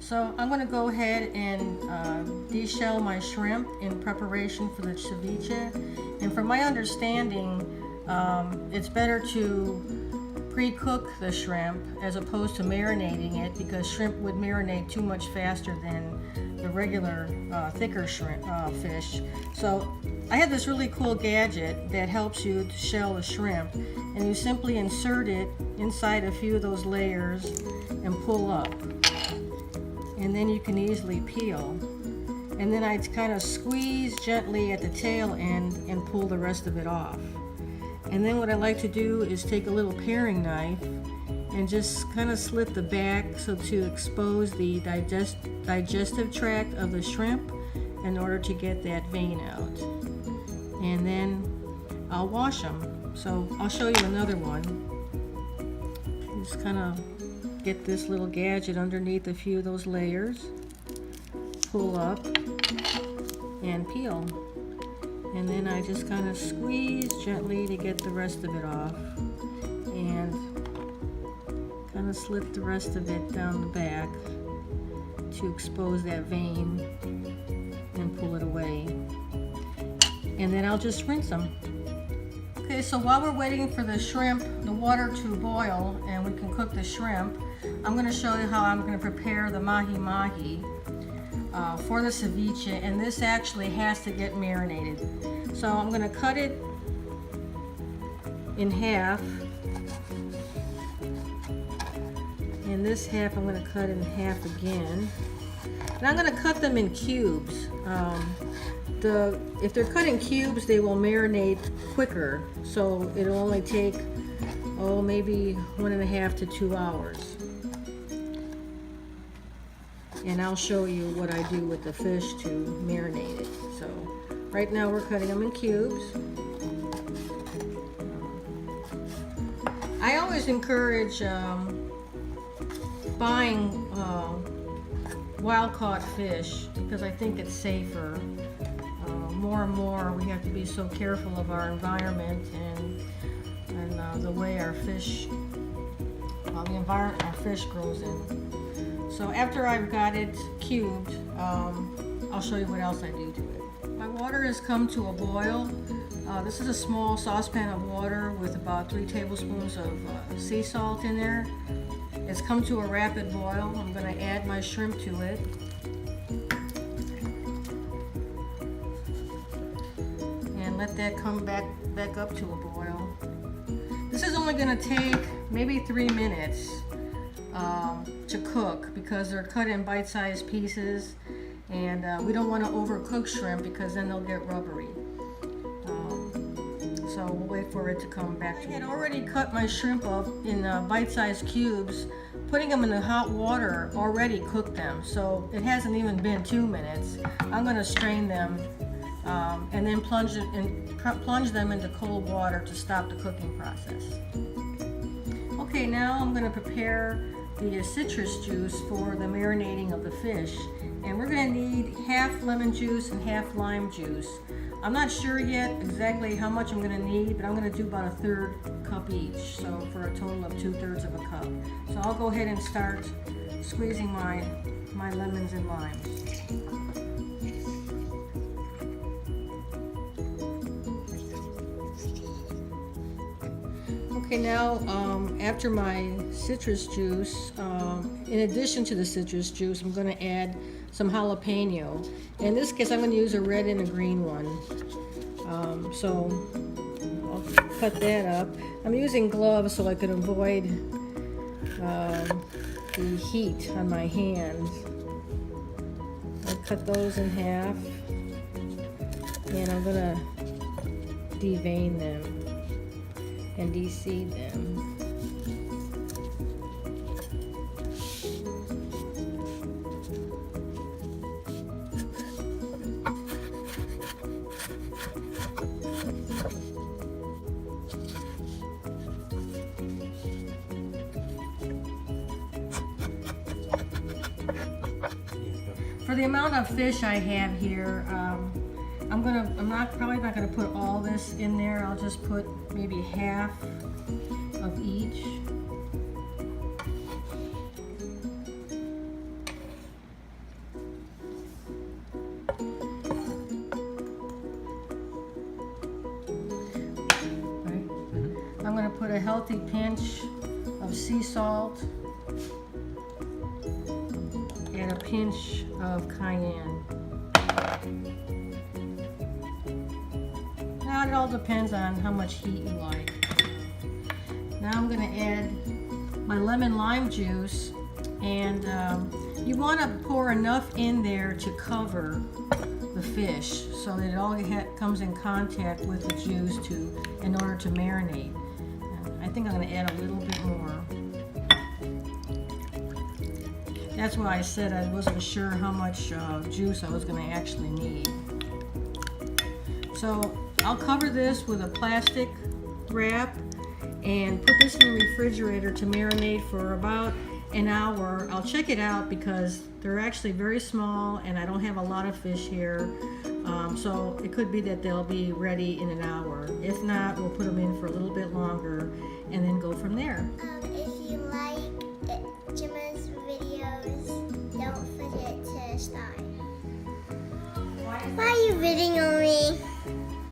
So I'm going to go ahead and deshell my shrimp in preparation for the ceviche. And from my understanding, it's better to pre-cook the shrimp as opposed to marinating it, because shrimp would marinate too much faster than the regular thicker shrimp fish. So I have this really cool gadget that helps you to shell the shrimp, and you simply insert it inside a few of those layers and pull up, and then you can easily peel. And then I kind of squeeze gently at the tail end and pull the rest of it off. And then what I like to do is take a little paring knife and just kind of slit the back so to expose the digestive tract of the shrimp in order to get that vein out. And then I'll wash them. So I'll show you another one. Just kind of get this little gadget underneath a few of those layers, pull up and peel. And then I just kind of squeeze gently to get the rest of it off, and kind of slit the rest of it down the back to expose that vein and pull it away. And then I'll just rinse them. Okay, so while we're waiting for the shrimp, the water to boil and we can cook the shrimp, I'm going to show you how I'm going to prepare the mahi-mahi for the ceviche, and this actually has to get marinated. So I'm going to cut it in half, and this half I'm going to cut in half again, and I'm going to cut them in cubes. If they're cut in cubes, they will marinate quicker, so it'll only take maybe 1.5 to 2 hours. And I'll show you what I do with the fish to marinate it. So right now we're cutting them in cubes. I always encourage buying wild-caught fish because I think it's safer. More and more we have to be so careful of our environment and the way our fish, the environment our fish grows in. So after I've got it cubed, I'll show you what else I do to it. My water has come to a boil. This is a small saucepan of water with about 3 tablespoons of sea salt in there. It's come to a rapid boil. I'm going to add my shrimp to it. And let that come back up to a boil. This is only going to take maybe 3 minutes to cook because they're cut in bite-sized pieces, and we don't want to overcook shrimp because then they'll get rubbery. So we'll wait for it to come back to. I had already cut my shrimp up in bite-sized cubes. Putting them in the hot water already cooked them, so it hasn't even been 2 minutes. I'm going to strain them and then plunge them into cold water to stop the cooking process. Okay, now I'm going to prepare the citrus juice for the marinating of the fish, and we're going to need half lemon juice and half lime juice. I'm not sure yet exactly how much I'm going to need, but I'm going to do about 1/3 cup each, so for a total of 2/3 of a cup. So I'll go ahead and start squeezing my lemons and limes. Okay, now after my citrus juice, in addition to the citrus juice, I'm going to add some jalapeno. In this case, I'm going to use a red and a green one. So I'll cut that up. I'm using gloves so I can avoid the heat on my hands. I'll cut those in half, and I'm going to devein them and de-seed them. For the amount of fish I have here, I'm probably not gonna put all this in there. I'll just put maybe half of each. put a healthy pinch of sea salt and a pinch of cayenne. Now it all depends on how much heat you like. Now I'm going to add my lemon lime juice, and you want to pour enough in there to cover the fish so that it all comes in contact with the juice in order to marinate. I think I'm going to add a little bit more. That's why I said I wasn't sure how much juice I was going to actually need. So I'll cover this with a plastic wrap and put this in the refrigerator to marinate for about an hour. I'll check it out because they're actually very small and I don't have a lot of fish here. So it could be that they'll be ready in an hour. If not, we'll put them in for a little bit longer and then go from there. If you like Gemma's videos, don't forget to start. Why are you videoing